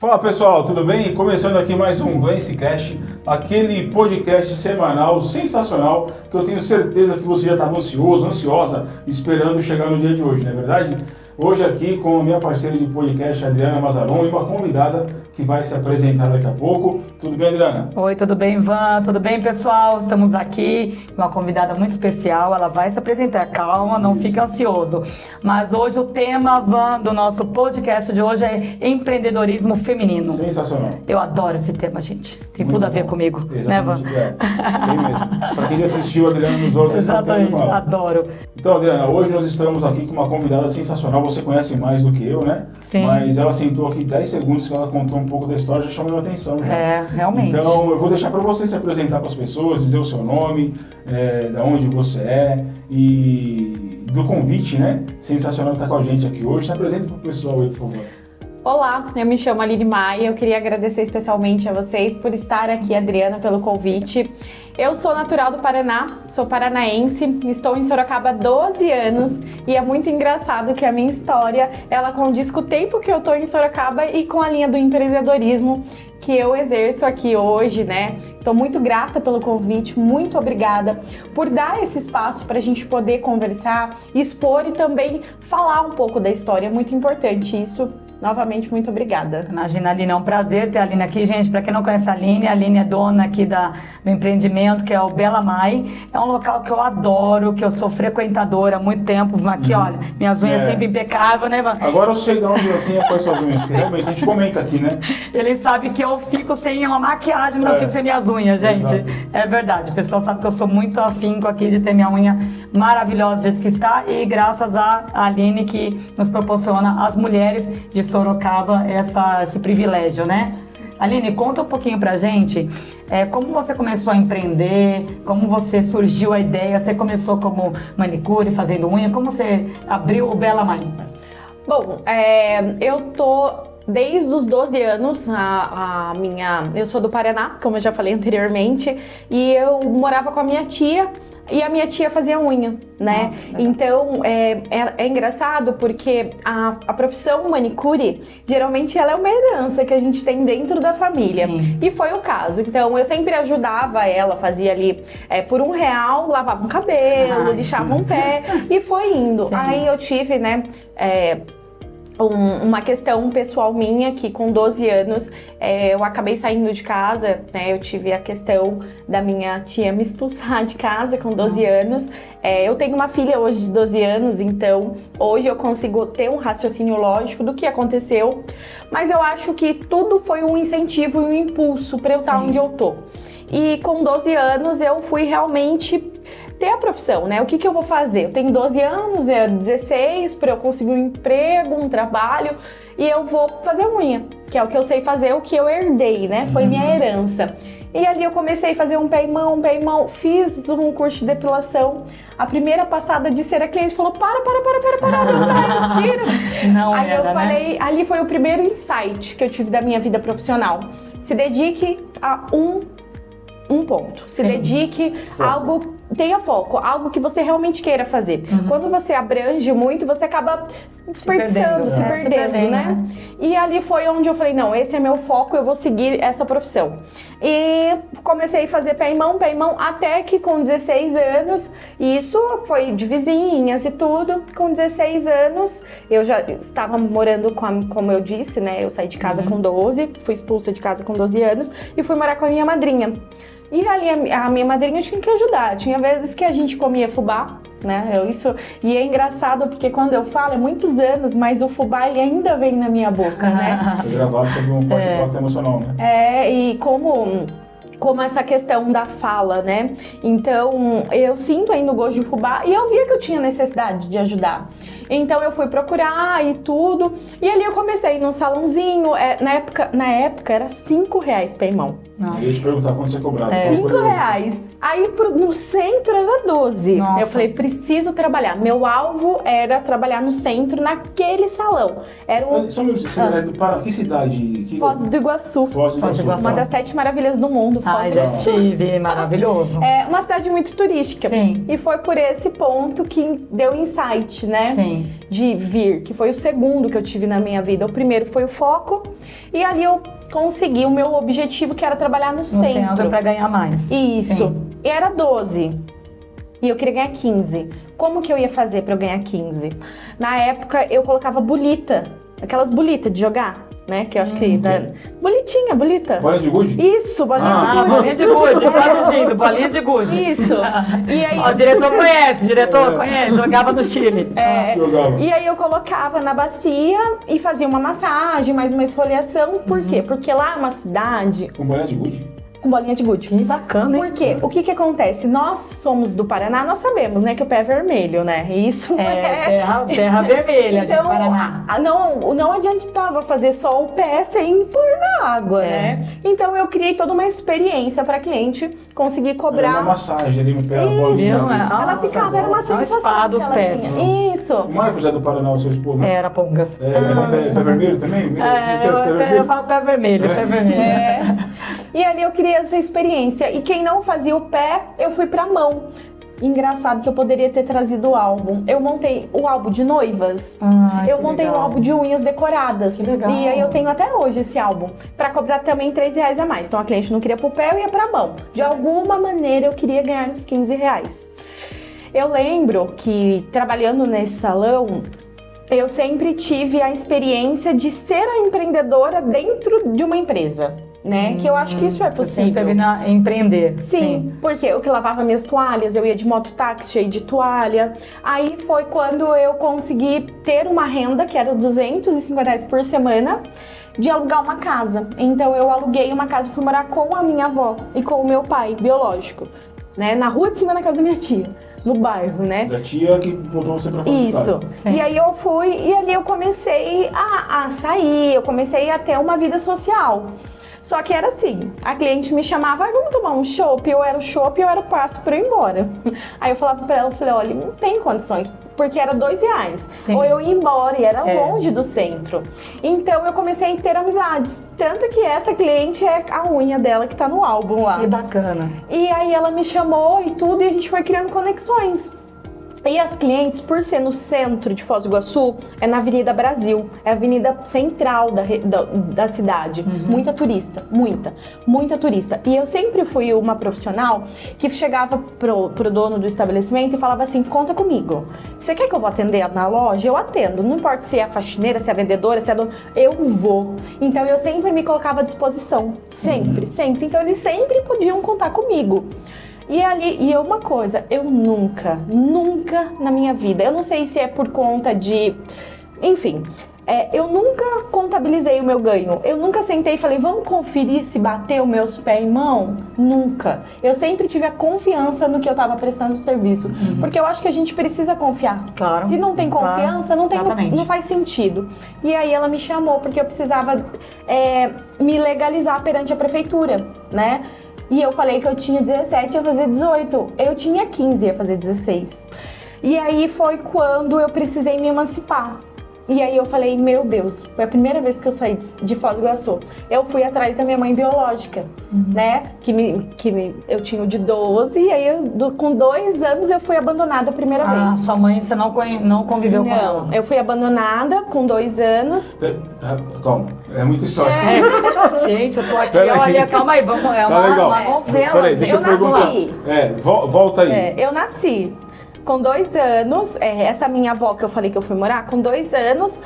Fala pessoal, tudo bem? Começando aqui mais um GlanceCast, aquele podcast semanal sensacional que eu tenho certeza que você já estava ansioso, ansiosa, esperando chegar no dia de hoje, não é verdade? Hoje aqui com a minha parceira de podcast, Adriana Mazaron, e uma convidada que vai se apresentar daqui a pouco. Tudo bem, Adriana? Oi, tudo bem, Ivan? Tudo bem, pessoal? Estamos aqui, uma convidada muito especial, ela vai se apresentar. Calma, não fique ansioso. Mas hoje o tema, Ivan, do nosso podcast de hoje é empreendedorismo feminino. Sensacional. Eu adoro esse tema, gente. Tem Muito tudo a ver bom. comigo, Exatamente, né, Ivan? Bem mesmo. Para quem já assistiu a Adriana nos outros, Exatamente, adoro. Então, Adriana, hoje nós estamos aqui com uma convidada sensacional. Você conhece mais do que eu, né? Sim. Mas ela sentou aqui 10 segundos que ela contou um pouco da história, já chamou a atenção. Já. É, realmente. Então, eu vou deixar para você se apresentar para as pessoas, dizer o seu nome, da onde você é e do convite, né? Sensacional estar com a gente aqui hoje. Se apresenta para o pessoal aí, por favor. Olá, eu me chamo Aline Maia, eu queria agradecer especialmente a vocês por estar aqui, Adriana, pelo convite. Eu sou natural do Paraná, sou paranaense, estou em Sorocaba há 12 anos e é muito engraçado que a minha história, ela condiz com o tempo que eu estou em Sorocaba e com a linha do empreendedorismo que eu exerço aqui hoje, né? Estou muito grata pelo convite, muito obrigada por dar esse espaço para a gente poder conversar, expor e também falar um pouco da história, é muito importante isso. Novamente, muito obrigada. Imagina, Aline, é um prazer ter a Aline aqui. Gente, para quem não conhece a Aline é dona aqui do empreendimento, que é o Bela Mai. É um local que eu adoro, que eu sou frequentadora há muito tempo. Aqui, olha, minhas unhas sempre impecáveis, né, Ivan? Agora eu sei de onde quem faz suas unhas, porque realmente a gente comenta aqui, né? Ele sabe que eu fico sem uma maquiagem, mas eu fico sem minhas unhas, gente. Exato. É verdade. O pessoal sabe que eu sou muito afinco aqui de ter minha unha maravilhosa do jeito que está. E graças a Aline que nos proporciona as mulheres de Sorocaba esse privilégio, né? Aline, conta um pouquinho pra gente como você começou a empreender, como você surgiu a ideia, você começou como manicure, fazendo unha, como você abriu o Bela Mai? Bom, eu tô desde os 12 anos, eu sou do Paraná, como eu já falei anteriormente, e eu morava com a minha tia, e a minha tia fazia unha, né? Nossa, então, é engraçado porque a profissão manicure, geralmente ela é uma herança que a gente tem dentro da família. Sim. E foi o caso. Então, eu sempre ajudava ela, fazia ali por R$1, lavava um cabelo, lixava um pé, e foi indo. Sim. Aí eu tive, né, uma questão pessoal minha, que com 12 anos eu acabei saindo de casa, né? Eu tive a questão da minha tia me expulsar de casa com 12 anos. Eu tenho uma filha hoje de 12 anos, então hoje eu consigo ter um raciocínio lógico do que aconteceu, mas eu acho que tudo foi um incentivo e um impulso para eu estar onde eu tô. E com 12 anos eu fui realmente ter a profissão, né? O que eu vou fazer? Eu tenho 12 anos, 16, para eu conseguir um emprego, um trabalho, e eu vou fazer unha, que é o que eu sei fazer, o que eu herdei, né? Foi minha herança. E ali eu comecei a fazer um pé e mão, fiz um curso de depilação. A primeira passada de cera, a cliente falou, para, não tá, mentira. Não aí era, eu falei, né? Ali foi o primeiro insight que eu tive da minha vida profissional. Se dedique a um ponto. Se dedique a algo, tenha foco, algo que você realmente queira fazer. Quando você abrange muito, você acaba desperdiçando, se perdendo, né? E ali foi onde eu falei, não, esse é meu foco, eu vou seguir essa profissão. E comecei a fazer pé e mão, até que com 16 anos, isso foi de vizinhas e tudo, com 16 anos, eu já estava morando como eu disse, né? Eu saí de casa com 12, fui expulsa de casa com 12 anos e fui morar com a minha madrinha. E ali a minha madrinha tinha que ajudar. Tinha vezes que a gente comia fubá, né? E é engraçado porque quando eu falo, é muitos anos, mas o fubá ele ainda vem na minha boca, né? Foi gravado sobre um forte impacto emocional, né? E como essa questão da fala, né? Então, eu sinto ainda o gosto de fubá e eu via que eu tinha necessidade de ajudar. Então, eu fui procurar e tudo. E ali eu comecei num salãozinho. Na época era R$5 pé e mão. Eu ia te perguntar quanto você cobrava. R$5. Aí no centro era 12. Nossa. Eu falei, preciso trabalhar. Meu alvo era trabalhar no centro, naquele salão. Era Só um minuto, você é do Paraná, que cidade? Foz do Iguaçu. Foz do Iguaçu. Uma das 7 maravilhas do mundo, Foz do já Iguaçu. estive, maravilhoso. É uma cidade muito turística. Sim. E foi por esse ponto que deu insight, né? Sim. Sim. de vir, que foi o segundo que eu tive na minha vida. O primeiro foi o foco, e ali eu consegui o meu objetivo, que era trabalhar no centro. Para ganhar mais. Isso. Sim. E era 12. E eu queria ganhar 15. Como que eu ia fazer para eu ganhar 15? Na época, eu colocava bolita. Aquelas bolitas de jogar, né? Que eu acho que... Bolitinha, bolita. Bolinha de gude? Isso, bolinha de gude. Bolinha de gude, traduzindo, bolinha de gude. Isso. E aí... Ó, o diretor conhece, jogava no Chile. Jogava. E aí eu colocava na bacia e fazia uma massagem, mais uma esfoliação. Por quê? Porque lá é uma cidade Com bolinha de gude? com bolinha de gude. Que bacana, hein? Por quê? O que acontece? Nós somos do Paraná, nós sabemos, né, que o pé é vermelho, né? Isso terra vermelha, então, de Paraná. não adiantava fazer só o pé sem pôr na água, né? Então eu criei toda uma experiência para cliente conseguir Era cobrar. uma massagem ali no pé, a Isso. bolinha. Ela ficava, era uma sensação spa dos que ela pés. tinha. Isso. O Marcos é do Paraná, o seu esposo, né? Era Pongas. Pé vermelho também? Eu falo pé vermelho, pé vermelho. E ali eu criei essa experiência. E quem não fazia o pé, eu fui pra mão. Engraçado que eu poderia ter trazido o álbum. Eu montei o álbum de noivas. Eu montei o álbum de unhas decoradas. Que legal. E aí eu tenho até hoje esse álbum. Pra cobrar também R$3 a mais. Então a cliente não queria pro pé, eu ia pra mão. De alguma maneira eu queria ganhar uns R$15. Eu lembro que trabalhando nesse salão, eu sempre tive a experiência de ser a empreendedora dentro de uma empresa, né? Que eu acho que isso é Você sempre possível. teve empreender. Sim, porque eu que lavava minhas toalhas, eu ia de mototáxi cheio de toalha. Aí foi quando eu consegui ter uma renda, que era R$250 por semana, de alugar uma casa. Então eu aluguei uma casa e fui morar com a minha avó e com o meu pai biológico, né? Na rua de cima da casa da minha tia. No bairro, né? Da tia que botou você pra fora de casa. Isso. E aí eu fui e ali eu comecei a sair, eu comecei a ter uma vida social. Só que era assim, a cliente me chamava, vamos tomar um chopp? Eu era o chopp e eu era o passe pra eu ir embora. Aí eu falava pra ela, eu falei, olha, não tem condições, porque era R$2. Sim. Ou eu ia embora e era longe do centro. Então eu comecei a ter amizades. Tanto que essa cliente é a unha dela que tá no álbum lá. Que bacana. E aí ela me chamou e tudo, e a gente foi criando conexões. E as clientes, por ser no centro de Foz do Iguaçu, é na Avenida Brasil, é a avenida central da cidade. Muita turista, muita turista. E eu sempre fui uma profissional que chegava pro dono do estabelecimento e falava assim, conta comigo. Você quer que eu vou atender na loja? Eu atendo. Não importa se é a faxineira, se é a vendedora, se é a dona, eu vou. Então eu sempre me colocava à disposição. Sempre. Então eles sempre podiam contar comigo. E uma coisa, eu nunca na minha vida, eu não sei se é por conta de, enfim, eu nunca contabilizei o meu ganho. Eu nunca sentei e falei, vamos conferir se bateu meus pés em mão? Nunca. Eu sempre tive a confiança no que eu estava prestando serviço. Porque eu acho que a gente precisa confiar. Claro. Se não tem confiança, Exatamente. não faz sentido. E aí ela me chamou, porque eu precisava me legalizar perante a prefeitura, né? E eu falei que eu tinha 17, ia fazer 18. Eu tinha 15, ia fazer 16. E aí foi quando eu precisei me emancipar. E aí eu falei, meu Deus, foi a primeira vez que eu saí de Foz do Iguaçu. Eu fui atrás da minha mãe biológica, né? Eu tinha o de 12, e aí com 2 anos eu fui abandonada a primeira vez. Sua mãe, você não conviveu com ela? Não, eu fui abandonada com 2 anos. Calma, é muita história. Gente, eu tô aqui, Pera olha, aí. calma aí, vamos, Tá legal. uma novela. Peraí, deixa eu perguntar. nasci. Volta aí. Eu nasci com 2 anos, essa minha avó que eu falei que eu fui morar, com 2 anos,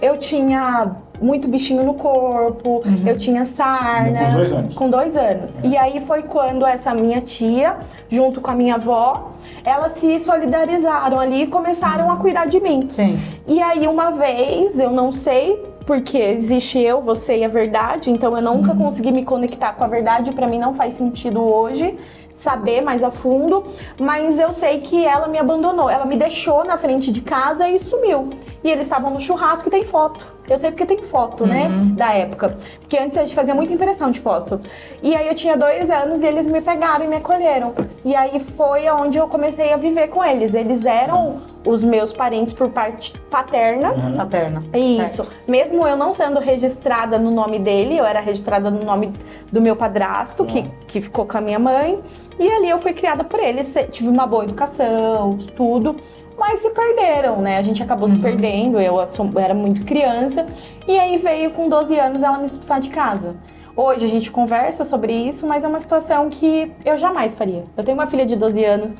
eu tinha muito bichinho no corpo, eu tinha sarna. Com 2 anos? Com 2 anos. E aí foi quando essa minha tia, junto com a minha avó, elas se solidarizaram ali e começaram a cuidar de mim. Sim. E aí uma vez, eu não sei, porque existe eu, você e a verdade, então eu nunca consegui me conectar com a verdade, pra mim não faz sentido hoje saber mais a fundo, mas eu sei que ela me abandonou, ela me deixou na frente de casa e sumiu. E eles estavam no churrasco e tem foto. Eu sei porque tem foto, né, da época. Porque antes a gente fazia muita impressão de foto. E aí eu tinha 2 anos e eles me pegaram e me acolheram. E aí foi onde eu comecei a viver com eles. Eles eram os meus parentes por parte paterna. Paterna. Isso. Mesmo eu não sendo registrada no nome dele, eu era registrada no nome do meu padrasto, que ficou com a minha mãe. E ali eu fui criada por eles, tive uma boa educação, tudo, mas se perderam, né? A gente acabou se perdendo, eu era muito criança, e aí veio com 12 anos ela me expulsar de casa. Hoje a gente conversa sobre isso, mas é uma situação que eu jamais faria. Eu tenho uma filha de 12 anos.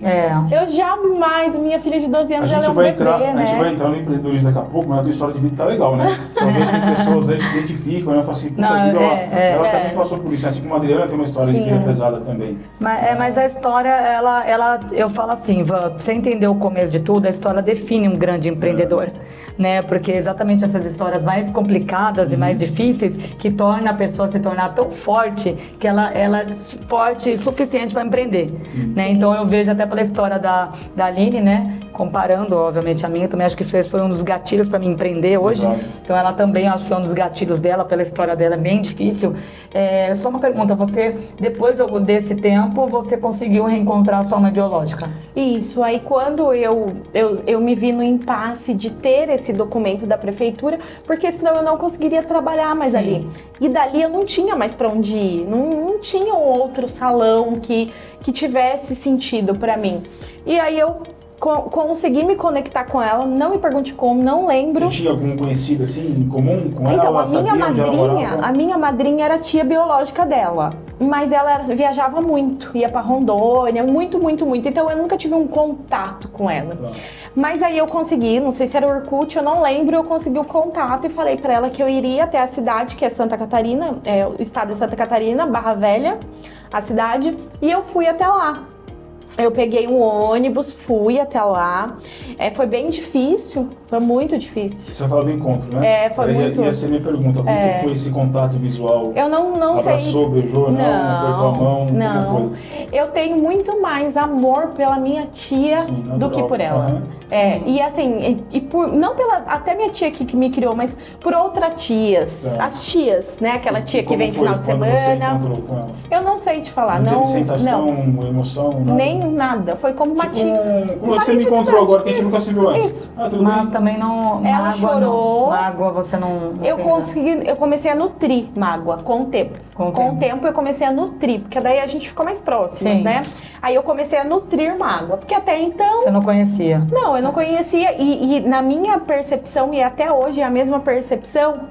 Eu jamais, minha filha de 12 anos, ela é um bebê, né? A gente vai entrar no empreendedorismo daqui a pouco, mas a tua história de vida tá legal, né? Talvez tem pessoas aí que se identificam, né? Falam assim, puxa vida, ela também passou por isso. Assim como a Adriana tem uma história de vida pesada também. Mas a história, eu falo assim, pra você entender o começo de tudo, a história define um grande empreendedor, né? Porque exatamente essas histórias mais complicadas e mais difíceis que torna a pessoa se tornar tão forte que ela é forte o suficiente para empreender, né? Então eu vejo até pela história da Aline, né? Comparando, obviamente, a minha, também acho que isso foi um dos gatilhos para me empreender hoje. Exato. Então ela também, acho que foi um dos gatilhos dela, pela história dela, é bem difícil. Só uma pergunta, você, depois desse tempo, você conseguiu reencontrar a sua mãe biológica? Isso, aí quando eu me vi no impasse de ter esse documento da prefeitura, porque senão eu não conseguiria trabalhar mais ali. E dali eu não tinha mais para onde ir, não tinha um outro salão que tivesse sentido para mim. E aí eu consegui me conectar com ela, não me pergunte como, não lembro. Você tinha algum conhecido assim, em comum com ela? Então, a minha madrinha era a tia biológica dela, mas ela viajava muito, ia pra Rondônia, muito. Então eu nunca tive um contato com ela. Tá. Mas aí eu consegui, não sei se era o Orkut, eu não lembro, eu consegui o contato e falei pra ela que eu iria até a cidade, que é Santa Catarina, o estado de Santa Catarina, Barra Velha, a cidade, e eu fui até lá. Eu peguei um ônibus, fui até lá, foi bem difícil, foi muito difícil. Você falou do encontro, né? Foi muito. Ia ser minha pergunta, como que foi esse contato visual? Eu não sei. Abraçou, beijou, apertou a mão, como foi? Eu tenho muito mais amor pela minha tia do que por ela. E assim, não pela, até minha tia que me criou, mas por outras tias, as tias, né? Aquela tia que vem final de semana. Você encontrou com ela? Eu não sei te falar, não. Teve sensação, emoção? Nem nada, foi como uma tia. Como você me encontrou agora, que a gente nunca se viu antes. Isso. Tudo mas bem? também não. Ela chorou. Mágoa você não. Eu comecei a nutrir mágoa com o tempo. Com o tempo eu comecei a nutrir, porque daí a gente ficou mais próximas, né? Aí eu comecei a nutrir mágoa, porque até então... Você não conhecia? Não, eu não conhecia. E na minha percepção, e até hoje é a mesma percepção,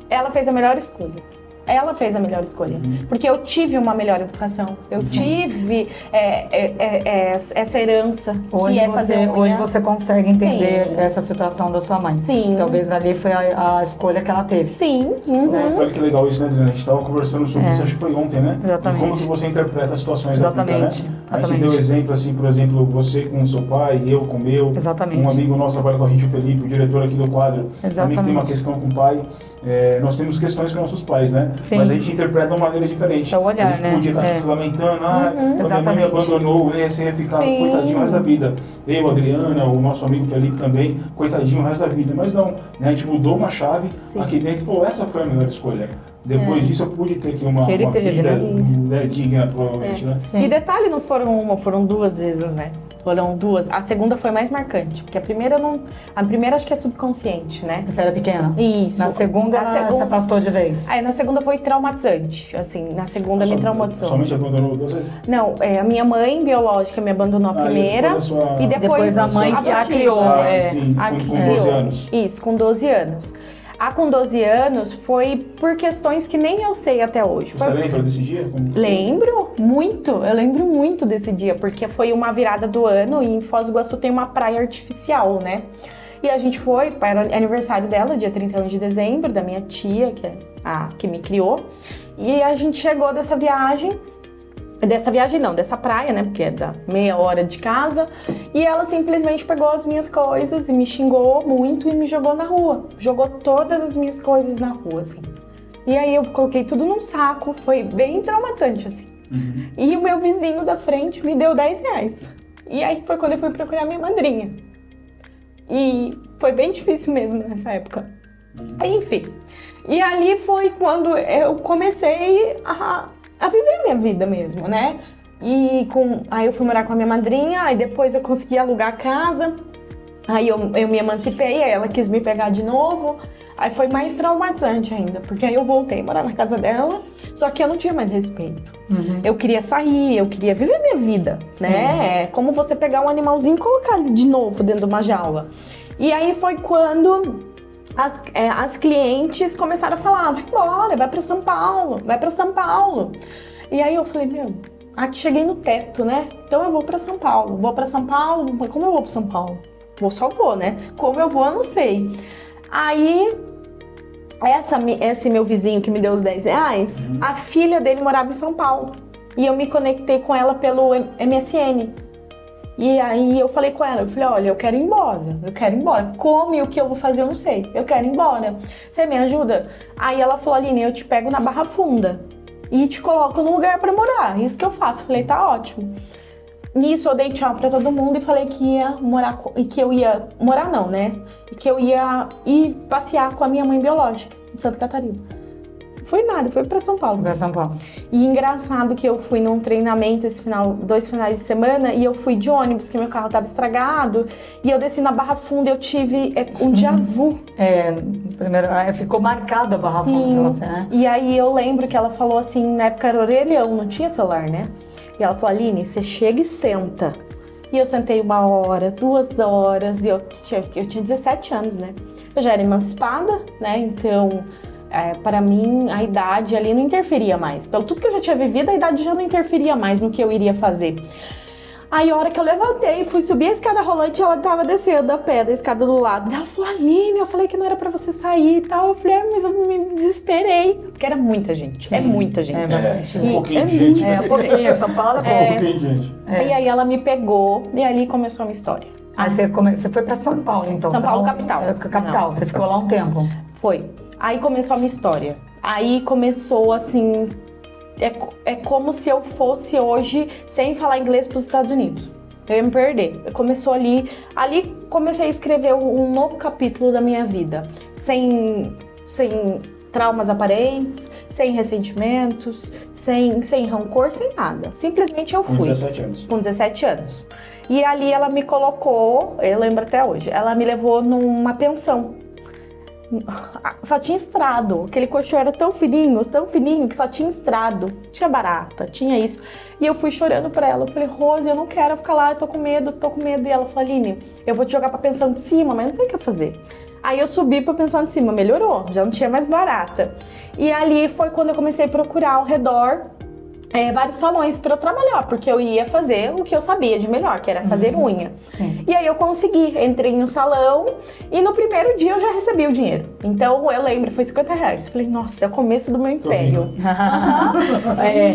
ela fez a melhor escolha. Ela fez a melhor escolha, porque eu tive uma melhor educação, eu tive essa herança hoje que é fazer unha. Hoje você consegue entender essa situação da sua mãe. Sim. Talvez ali foi a escolha que ela teve. Sim. Olha que legal isso, né, Adriana? A gente estava conversando sobre isso, acho que foi ontem, né? Exatamente. E como que você interpreta as situações da vida, né? Exatamente. A gente deu exemplo, assim, por exemplo, você com o seu pai, eu com o meu. Exatamente. Um amigo nosso trabalha com a gente, o Felipe, o diretor aqui do quadro. Exatamente. Também que tem uma questão com o pai. Nós temos questões com nossos pais, né? Sim. Mas a gente interpreta de uma maneira diferente. É o olhar, a gente podia estar aqui se lamentando, quando minha mãe me abandonou, assim ia ficar coitadinho o resto da vida. Eu, a Adriana, o nosso amigo Felipe também, coitadinho o resto da vida. Mas não, né? A gente mudou uma chave aqui dentro e falou, essa foi a melhor escolha. Depois disso eu pude ter aqui uma vida digna, provavelmente, né? E detalhe, não foram uma, foram duas vezes, né? Foram duas. A segunda foi mais marcante, porque a primeira acho que é subconsciente, né? Você era pequena? Isso. Na segunda ela se afastou de vez? Aí na segunda foi traumatizante, assim, na segunda me traumatizou. Somente abandonou duas vezes? Não, a minha mãe biológica me abandonou a primeira e depois a mãe que a criou. Sim, com 12 anos. Isso, com 12 anos. Com 12 anos foi por questões que nem eu sei até hoje. Você lembra desse dia? Lembro muito, eu lembro muito desse dia, porque foi uma virada do ano e em Foz do Iguaçu tem uma praia artificial, né? E a gente foi para o aniversário dela, dia 31 de dezembro, da minha tia, que é a que me criou. E a gente chegou dessa viagem dessa praia, né, porque é da meia hora de casa, e ela simplesmente pegou as minhas coisas e me xingou muito e me jogou na rua, jogou todas as minhas coisas na rua, assim. E aí eu coloquei tudo num saco, foi bem traumatizante, assim. E o meu vizinho da frente me deu R$10. E aí foi quando eu fui procurar minha madrinha. E foi bem difícil mesmo nessa época. Enfim, e ali foi quando eu comecei a viver minha vida mesmo, né? Aí eu fui morar com a minha madrinha, aí depois eu consegui alugar a casa, aí eu me emancipei, aí ela quis me pegar de novo, Aí foi mais traumatizante ainda, porque aí eu voltei a morar na casa dela, só que eu não tinha mais respeito. Eu queria sair, eu queria viver minha vida, né? É como você pegar um animalzinho e colocar ele de novo dentro de uma jaula. E aí foi quando as clientes começaram a falar, vai embora, vai pra São Paulo, vai pra São Paulo. E aí eu falei, aqui cheguei no teto, né? Então eu vou pra São Paulo. Vou pra São Paulo, como eu vou pra São Paulo? Só vou, né? Como eu vou, eu não sei. Aí, esse meu vizinho que me deu os R$10, a filha dele morava em São Paulo. E eu me conectei com ela pelo MSN. E aí eu falei com ela, eu falei, olha, eu quero ir embora. Como e o que eu vou fazer, eu não sei. Eu quero ir embora. Você me ajuda? Aí ela falou, Aline, eu te pego na Barra Funda e te coloco num lugar pra morar. Isso que eu faço. Eu falei, tá ótimo. Nisso eu dei tchau pra todo mundo e falei que ia morar, e que eu ia morar não, né? E que eu ia ir passear com a minha mãe biológica, de Santa Catarina. Fui nada, fui pra São Paulo. Pra São Paulo. E engraçado que eu fui num treinamento 2 finais de semana e eu fui de ônibus, que meu carro tava estragado. E eu desci na Barra Funda, eu tive um déjà vu. Primeiro, ficou marcado a Barra Funda pra você, né? E aí eu lembro que ela falou assim, na época era orelhão, não tinha celular, né? E ela falou, Aline, você chega e senta. E eu sentei 1 hora, 2 horas, e eu tinha 17 anos, né? Eu já era emancipada, né? Então, para mim, a idade ali não interferia mais. Pelo tudo que eu já tinha vivido, a idade já não interferia mais no que eu iria fazer. Aí, a hora que eu levantei e fui subir a escada rolante, ela tava descendo a pé da escada do lado. Ela falou, Aline, eu falei que não era pra você sair e tal. Eu falei, mas eu me desesperei. Porque era muita gente, é muita gente. Um pouquinho de gente. Um pouquinho, São Paulo Um pouquinho de gente. E aí ela me pegou e ali começou a minha história. Aí você foi pra São Paulo, então? São Paulo, capital. Capital, você ficou lá um tempo? Foi. Aí começou a minha história. Aí começou assim... É como se eu fosse hoje sem falar inglês para os Estados Unidos. Eu ia me perder. Começou ali comecei a escrever um novo capítulo da minha vida. Sem traumas aparentes, sem ressentimentos, sem rancor, sem nada. Simplesmente eu fui. Com 17 anos. Com 17 anos. E ali ela me colocou, eu lembro até hoje, ela me levou numa pensão. Só tinha estrado. Aquele colchão era tão fininho que só tinha estrado. Tinha barata, tinha isso. E eu fui chorando pra ela. Eu falei, Rose, eu não quero ficar lá, eu tô com medo. E ela falou, Aline, eu vou te jogar pra pensão de cima, mas não tem o que fazer. Aí eu subi pra pensão de cima, melhorou, já não tinha mais barata. E ali foi quando eu comecei a procurar ao redor vários salões para eu trabalhar, porque eu ia fazer o que eu sabia de melhor, que era fazer unha. Sim. E aí eu consegui, entrei em um salão e no primeiro dia eu já recebi o dinheiro. Então eu lembro, foi R$50. Falei, nossa, é o começo do meu império.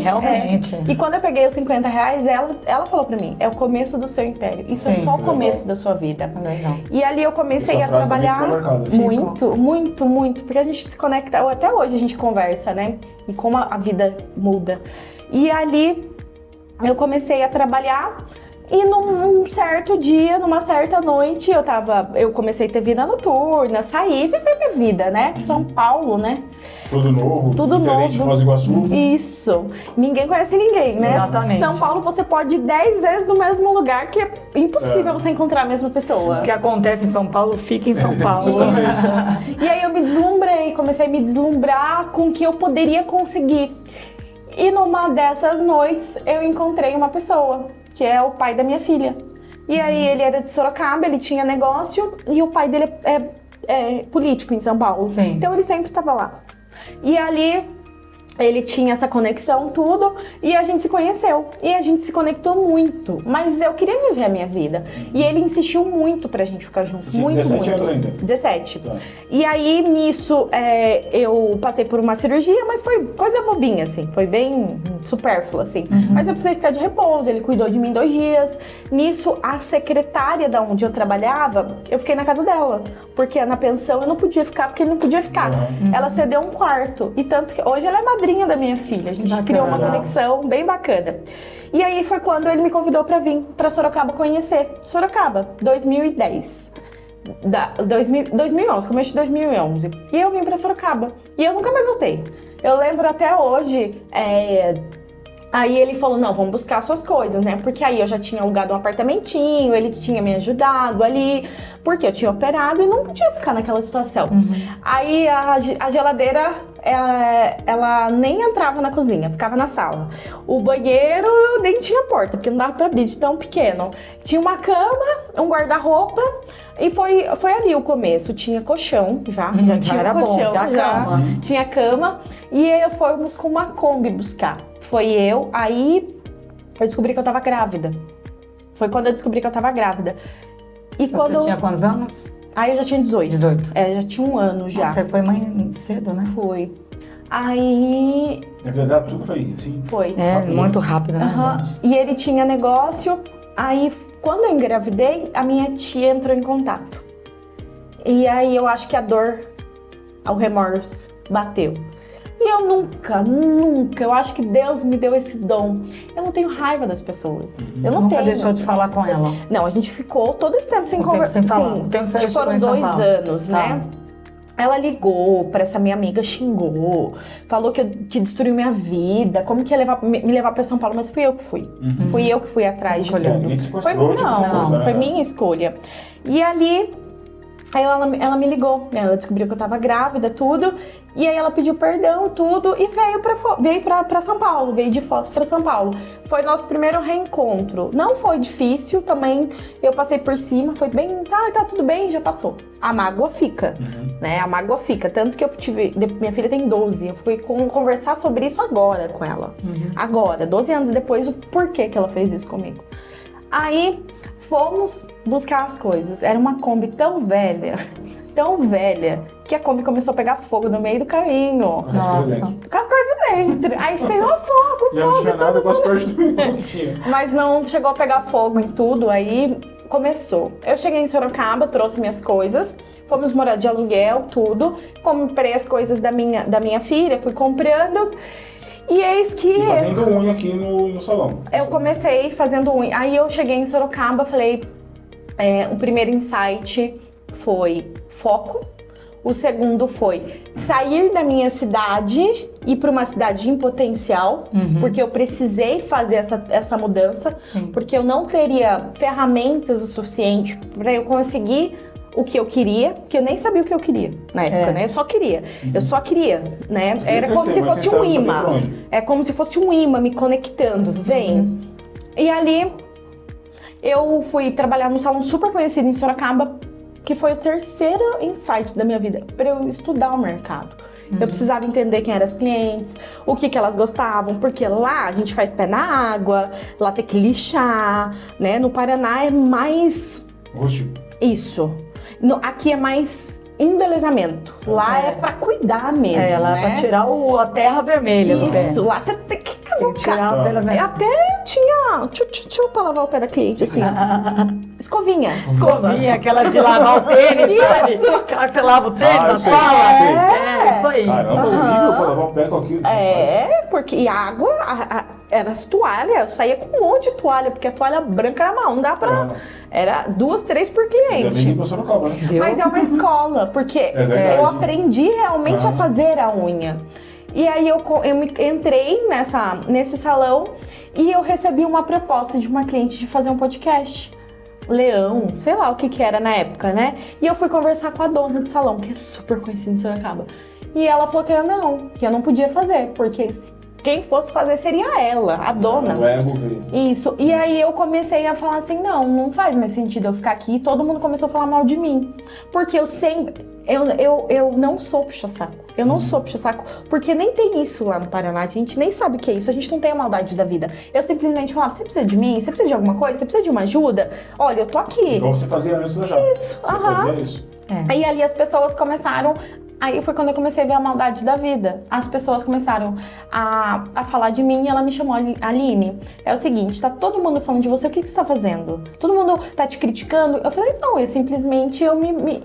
Realmente. E quando eu peguei os R$50, ela falou pra mim, é o começo do seu império. Isso é só o começo da sua vida. Legal. E ali eu comecei a trabalhar muito, porque a gente se conecta, até hoje a gente conversa, né? E como a vida muda. E ali eu comecei a trabalhar e num certo dia, numa certa noite, eu comecei a ter vida noturna, sair e viver minha vida, né? São Paulo, né? Tudo novo, diferente de Foz do Iguaçu. Isso. Ninguém conhece ninguém, né? Exatamente. São Paulo você pode ir 10 vezes no mesmo lugar, que é impossível você encontrar a mesma pessoa. O que acontece em São Paulo, fica em São Paulo. E aí eu me deslumbrei, comecei a me deslumbrar com o que eu poderia conseguir. E numa dessas noites eu encontrei uma pessoa, que é o pai da minha filha. E aí ele era de Sorocaba, ele tinha negócio e o pai dele é político em São Paulo. Sim. Então ele sempre estava lá. E ali ele tinha essa conexão, tudo, e a gente se conheceu. E a gente se conectou muito. Mas eu queria viver a minha vida. E ele insistiu muito pra gente ficar junto. Você tinha muito, 17 muito. anos ainda? 17. Tá. E aí, nisso, eu passei por uma cirurgia, mas foi coisa bobinha, assim. Foi bem supérflua, assim. Mas eu precisei ficar de repouso, ele cuidou de mim 2 dias. Nisso, a secretária da onde eu trabalhava, eu fiquei na casa dela. Porque na pensão eu não podia ficar, porque ele não podia ficar. Ela cedeu um quarto. E tanto que hoje ela é madrinha da minha filha. A gente criou uma conexão bem bacana. E aí foi quando ele me convidou pra vir pra Sorocaba conhecer. Sorocaba, 2010. 2011, começo de 2011. E eu vim pra Sorocaba. E eu nunca mais voltei. Eu lembro até hoje, Aí ele falou, não, vamos buscar suas coisas, né? Porque aí eu já tinha alugado um apartamentinho, ele tinha me ajudado ali, porque eu tinha operado e não podia ficar naquela situação. Aí a geladeira, ela nem entrava na cozinha, ficava na sala. O banheiro nem tinha porta, porque não dava pra abrir de tão pequeno. Tinha uma cama, um guarda-roupa, e foi ali o começo. Tinha colchão, já tinha era bom, colchão, tinha cama. tinha cama. E aí fomos com uma Kombi buscar. Foi aí eu descobri que eu tava grávida. Foi quando eu descobri que eu tava grávida. E Você tinha quantos anos? Aí eu já tinha 18. 18. Já tinha um ano já. Você foi mãe cedo, né? Foi. Aí... Na verdade, tudo foi assim. Foi. Rápido. Muito rápido, né? Aham. E ele tinha negócio. Aí, quando eu engravidei, a minha tia entrou em contato. E aí eu acho que a dor, o remorso, bateu. E eu nunca, eu acho que Deus me deu esse dom. Eu não tenho raiva das pessoas. Eu não Nunca tenho. deixou de falar com ela? Não, a gente ficou todo esse tempo sem conversar. Sim, acho que foram 2 anos, né? Ela ligou pra essa minha amiga, xingou, falou que destruiu minha vida, como que ia me levar pra São Paulo, mas fui eu que fui. Fui eu que fui atrás de tudo. Foi minha escolha. E ali, aí ela me ligou, ela descobriu que eu tava grávida, tudo, e aí ela pediu perdão, tudo, e veio pra São Paulo, veio de Foz pra São Paulo. Foi nosso primeiro reencontro. Não foi difícil, também eu passei por cima, foi bem, tá tudo bem, já passou. A mágoa fica, né? A mágoa fica. Tanto que eu tive, minha filha tem 12, eu fui conversar sobre isso agora com ela. Agora, 12 anos depois, o porquê que ela fez isso comigo. Aí, fomos buscar as coisas. Era uma Kombi tão velha, que a Kombi começou a pegar fogo no meio do caminho. Nossa. Com as coisas dentro. Aí estreou fogo. Já não tinha nada com as partes do mundo que tinha. Mas não chegou a pegar fogo em tudo, aí começou. Eu cheguei em Sorocaba, trouxe minhas coisas, fomos morar de aluguel, tudo. Comprei as coisas da minha filha, fui comprando. E eis que... E fazendo unha aqui no salão. Eu comecei fazendo unha. Aí eu cheguei em Sorocaba, falei... o primeiro insight foi foco. O segundo foi sair da minha cidade e ir para uma cidade em potencial. Porque eu precisei fazer essa mudança. Porque eu não teria ferramentas o suficiente para eu conseguir o que eu queria, que eu nem sabia o que eu queria na época, né? Eu só queria, né? Era como se fosse um imã. É como se fosse um imã me conectando, vem. E ali eu fui trabalhar num salão super conhecido em Sorocaba, que foi o terceiro insight da minha vida, para eu estudar o mercado. Eu precisava entender quem eram as clientes, o que elas gostavam, porque lá a gente faz pé na água, lá tem que lixar, né? No Paraná é mais... Rústico. Isso. Aqui é mais embelezamento. Lá é pra cuidar mesmo, lá né? é pra tirar a terra vermelha do pé. Isso, lá você tem que tirar a terra vermelha. Até tinha tchu pra lavar o pé da cliente, assim. Escovinha. Aquela de lavar o tênis, sabe? Aquela que você lava o tênis na sala. Isso aí. Caramba, horrível pra lavar o pé com aquilo. Porque e a água... Era as toalhas, eu saía com um monte de toalha, porque a toalha branca era mal, não dá pra... Era 2, 3 por cliente. Mas é uma escola, porque eu aprendi realmente a fazer a unha. E aí eu entrei nesse salão e eu recebi uma proposta de uma cliente de fazer um podcast. Leão, sei lá o que era na época, né? E eu fui conversar com a dona do salão, que é super conhecida em Sorocaba. E ela falou que eu não podia fazer, porque... Quem fosse fazer seria ela, a dona. O ego veio. Isso. E aí eu comecei a falar assim, não faz mais sentido eu ficar aqui. E todo mundo começou a falar mal de mim. Porque eu sempre... Eu não sou puxa-saco. Eu não sou puxa-saco. Porque nem tem isso lá no Paraná. A gente nem sabe o que é isso. A gente não tem a maldade da vida. Eu simplesmente falava, você precisa de mim? Você precisa de alguma coisa? Você precisa de uma ajuda? Olha, eu tô aqui. Igual você fazia antes da Jato. Isso. Fazia isso. E ali as pessoas começaram... Aí foi quando eu comecei a ver a maldade da vida. As pessoas começaram a falar de mim e ela me chamou, Aline, é o seguinte, tá todo mundo falando de você, o que você tá fazendo? Todo mundo tá te criticando? Eu falei, não, eu simplesmente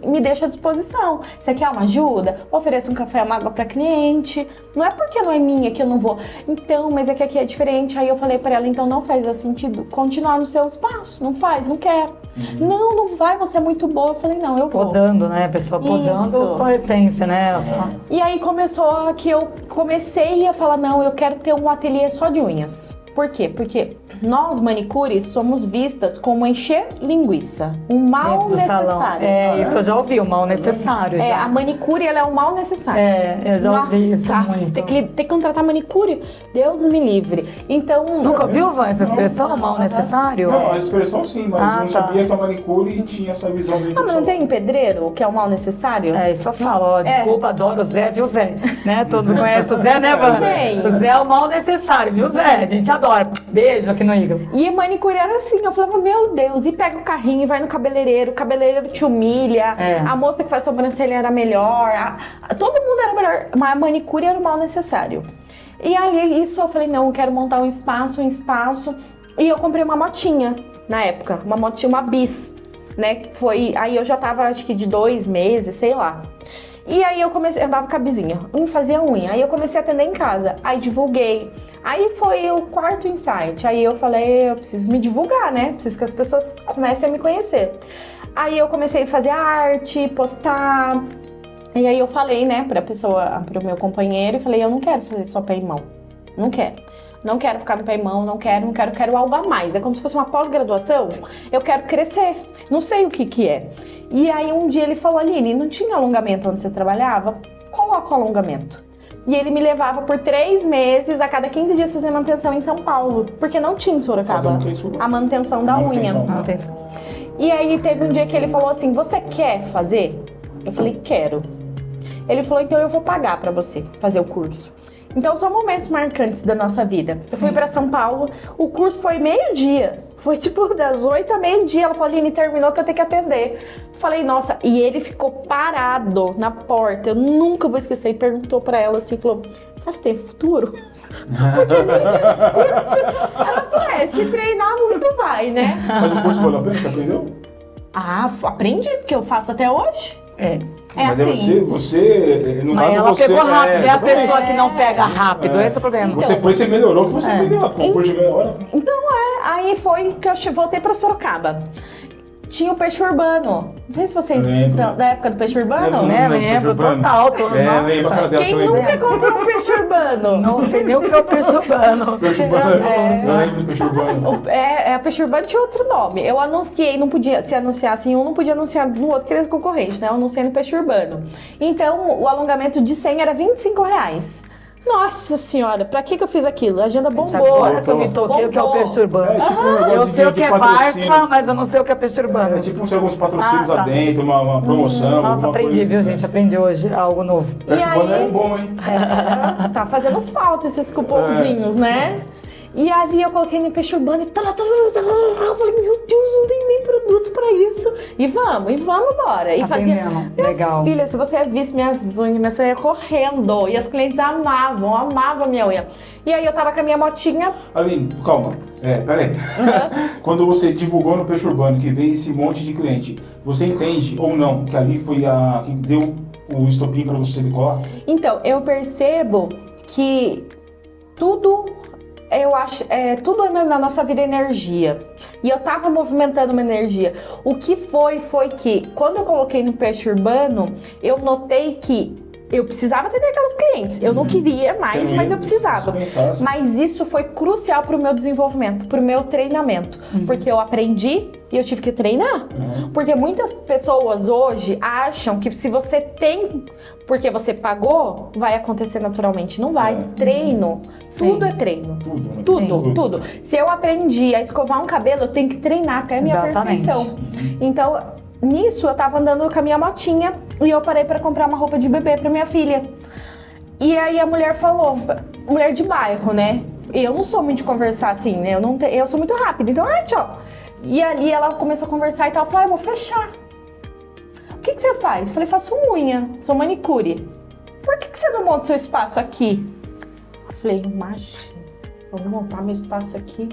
me deixo à disposição. Você quer uma ajuda? Ofereço um café, uma água pra cliente. Não é porque não é minha que eu não vou. Então, mas é que aqui é diferente. Aí eu falei pra ela, então não faz sentido continuar no seu espaço. Não faz, não quero. Não vai, você é muito boa. Eu falei, não, eu vou. Podando, né? A pessoa podando sua essência. né? E aí começou que eu comecei a falar, não, eu quero ter um ateliê só de unhas. Por quê? Porque nós, manicures, somos vistas como encher linguiça. Um mal Dentro do salão. necessário. Isso eu já ouvi, o mal necessário. É, já. a manicure, ela é um mal necessário. Eu já ouvi isso muito. Ter que contratar manicure, Deus me livre. Então... Nunca ouviu, Van, essa expressão, mal necessário? Não, a expressão sim, mas eu não tá. sabia que a manicure tinha essa visão dentro mas não tem pedreiro, que é o mal necessário? Isso eu falo, ó, desculpa, adoro o Zé, viu, Zé? Né? Todos conhecem o Zé, né, Van? Quem? O Zé é o mal necessário, viu, Zé? A gente adora. Beijo aqui no Igor. E a manicure era assim, eu falava, meu Deus, e pega o carrinho e vai no cabeleireiro, o cabeleireiro te humilha, a moça que faz sobrancelha era melhor, todo mundo era melhor, mas a manicure era o mal necessário. E ali, isso eu falei, não, eu quero montar um espaço, e eu comprei uma motinha, na época, uma motinha, uma bis, né, aí eu já tava, acho que de 2 meses, sei lá. E aí eu comecei, andava com a bizinha, fazia unha, aí eu comecei a atender em casa, aí divulguei, aí foi o 4º insight, aí eu falei, eu preciso me divulgar, né, preciso que as pessoas comecem a me conhecer. Aí eu comecei a fazer arte, postar, e aí eu falei, né, pro meu companheiro, e falei, eu não quero fazer só pé e mão, não quero ficar no pé e mão, quero algo a mais. É como se fosse uma pós-graduação, eu quero crescer, não sei o que é. E aí um dia ele falou, Aline, não tinha alongamento onde você trabalhava? Coloca o alongamento. E ele me levava por 3 meses, a cada 15 dias fazer manutenção em São Paulo, porque não tinha em Sorocaba a manutenção da unha. E aí teve um dia que ele falou assim, você quer fazer? Eu falei, quero. Ele falou, então eu vou pagar pra você fazer o curso. Então são momentos marcantes da nossa vida. Eu fui pra São Paulo, o curso foi meio-dia. Foi tipo das 8 a meio-dia. Ela falou, Aline, terminou que eu tenho que atender. Falei, nossa, e ele ficou parado na porta. Eu nunca vou esquecer. E perguntou pra ela assim, falou, você acha que tem futuro? Porque nem tinha curso. Ela falou, se treinar muito vai, né? Mas o curso valeu a pena? Você aprendeu? Aprendi, porque eu faço até hoje. Mas assim. Você, no Mas caso ela você... pegou rápido, é a exatamente. pessoa que não pega rápido, esse é o problema. Você melhorou, que você aprendeu lá, pô, curso de meia hora. Então aí foi que eu voltei pra Sorocaba. Tinha o peixe urbano. Não sei se vocês são da época do peixe urbano. Lembro, total. Lembro a cara dela. Quem nunca comprou um peixe urbano? Não sei nem o que é o peixe urbano. Peixe urbano, eu lembro do peixe urbano. A peixe urbano tinha outro nome. Eu anunciei, não podia, se anunciasse em um, não podia anunciar no outro, que era concorrente, né? Eu anunciei no peixe urbano. Então, o alongamento de 100 era R$25. Nossa senhora, pra que eu fiz aquilo? A agenda bombou. Agora que eu me toquei o que é o peixe urbano. Eu sei o que é Barça, mas eu não sei o que é peixe urbano. É tipo alguns patrocínios lá dentro, uma promoção. Nossa, aprendi, viu, gente? Aprendi hoje algo novo. Peixe urbano é bom, hein? Tá fazendo falta esses cupomzinhos, né? E ali eu coloquei no peixe urbano e eu falei, meu Deus, não tem nem produto pra isso. E vamos embora. E fazia. Legal. Filha, se você visse minhas unhas, você ia correndo. E as clientes amavam a minha unha. E aí eu tava com a minha motinha. Aline, calma. Peraí. Quando você divulgou no peixe urbano que veio esse monte de cliente, você entende ou não que ali foi a que deu o estopim pra você decolar? Então, eu percebo que tudo. Eu acho, tudo na nossa vida é energia. E eu tava movimentando uma energia. O que foi que, quando eu coloquei no peixe urbano, eu notei que eu precisava atender aquelas clientes. Eu não queria mais, mas eu precisava. Mas isso foi crucial pro meu desenvolvimento, pro meu treinamento. Porque eu aprendi e eu tive que treinar. Porque muitas pessoas hoje acham que se você tem, porque você pagou, vai acontecer naturalmente. Não vai. Treino. Tudo é treino. Tudo. Se eu aprendi a escovar um cabelo, eu tenho que treinar até a minha perfeição. Então, nisso, eu tava andando com a minha motinha e eu parei pra comprar uma roupa de bebê pra minha filha. E aí a mulher falou, mulher de bairro, né? Eu não sou muito de conversar assim, né? Eu sou muito rápida, então, tchau. E ali ela começou a conversar e tal, falou, eu vou fechar. O que você faz? Eu falei, faço unha, sou manicure. Por que você não monta o seu espaço aqui? Eu falei, imagina, eu vou montar meu espaço aqui.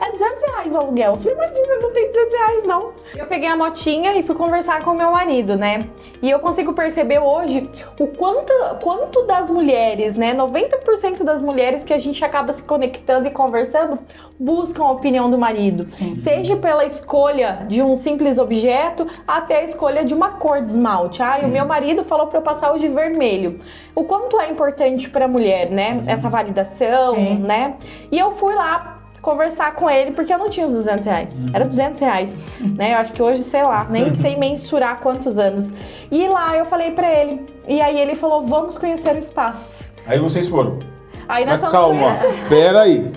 é R$200 o aluguel. Eu falei, imagina, não tem R$200 não. Eu peguei a motinha e fui conversar com o meu marido, né? E eu consigo perceber hoje o quanto das mulheres, né? 90% das mulheres que a gente acaba se conectando e conversando buscam a opinião do marido. Sim. Seja pela escolha de um simples objeto até a escolha de uma cor de esmalte. O meu marido falou para eu passar o de vermelho. O quanto é importante para a mulher, né? Essa validação, Sim. né? E eu fui lá conversar com ele, porque eu não tinha os R$200. Era R$200, né? Eu acho que hoje, sei lá, nem sei mensurar quantos anos. E lá eu falei pra ele. E aí ele falou, vamos conhecer o espaço. Aí vocês foram. Aí nós Mas fomos calma, calma. Pera aí,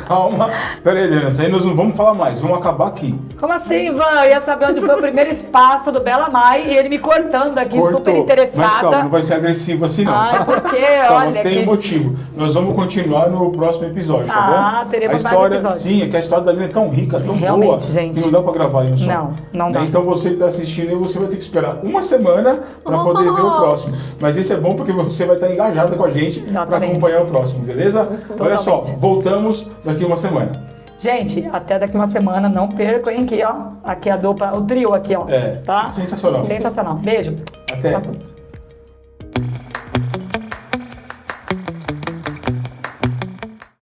Adriana, isso aí nós não vamos falar mais, vamos acabar aqui. Como assim, Ivan? Eu ia saber onde foi o primeiro espaço do Bela Mai e ele me cortando aqui, Cortou. super interessada. Mas calma, não vai ser agressivo assim não, Ai, tá? porque, Calma, olha... tem um motivo. Nós vamos continuar no próximo episódio, tá bom? Ah, teremos a história, mais episódios. sim, é que a história da Lina é tão rica, tão Realmente, boa, gente. que não dá pra gravar em um só. Não dá. Então você que tá assistindo aí, você vai ter que esperar uma semana pra poder ver o próximo. Mas isso é bom porque você vai estar engajada com a gente pra Exatamente. acompanhar o próximo, beleza? Olha só, voltamos daqui uma semana. Gente, até daqui uma semana, não percam, hein? Aqui, ó. Aqui a dupla, o trio aqui, ó. É, Tá? sensacional. Sensacional. Beijo. Até.